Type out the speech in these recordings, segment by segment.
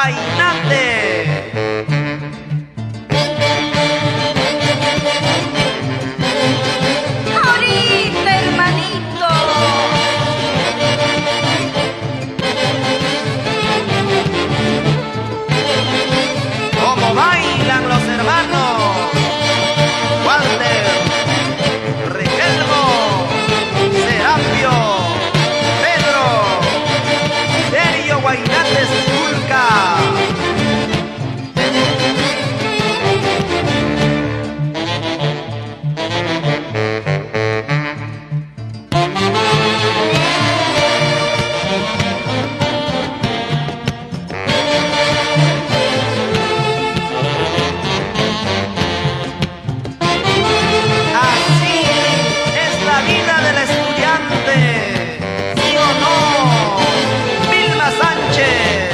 Guaynate. Ahorita, hermanito. Como bailan los hermanos Walter, Riquelmo, Serapio, Pedro, Derio Guaynates Zulca. Así es la vida del estudiante, ¿sí o no? Vilma Sánchez,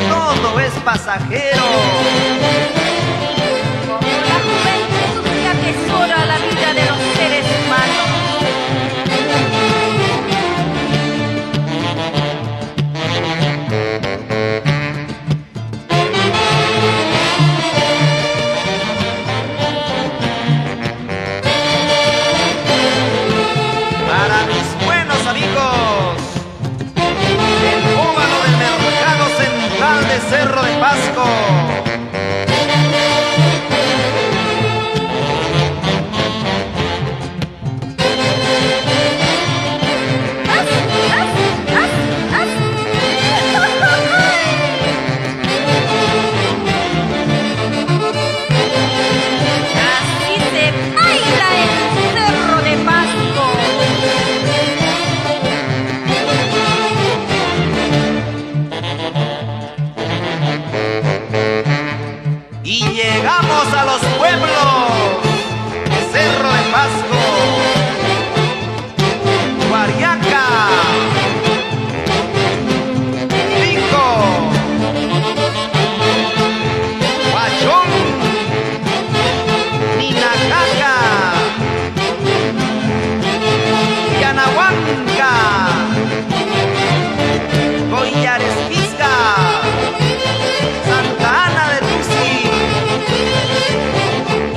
todo es pasajero. Como la juventud que atesora la vida de los seres humanos. Para mis buenos amigos, el óvalo del Mercado Central de Cerro de Pasco. Así se baila el Cerro de Pasco. Y llegamos a los pueblos, Cerro de Pasco, Guariaca, Pico, Huachón, Ninacaca, Yanahuanca, Collares Pisca, Santa Ana de Tuxi.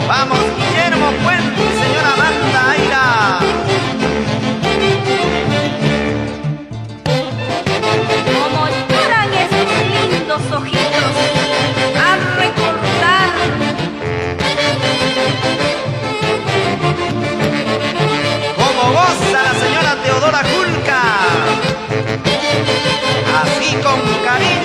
Vamos, Guillermo Puente y señora Amanda Aira. Como lloran esos lindos ojitos a recordar. Como goza la señora Teodora Julca. Así con cariño.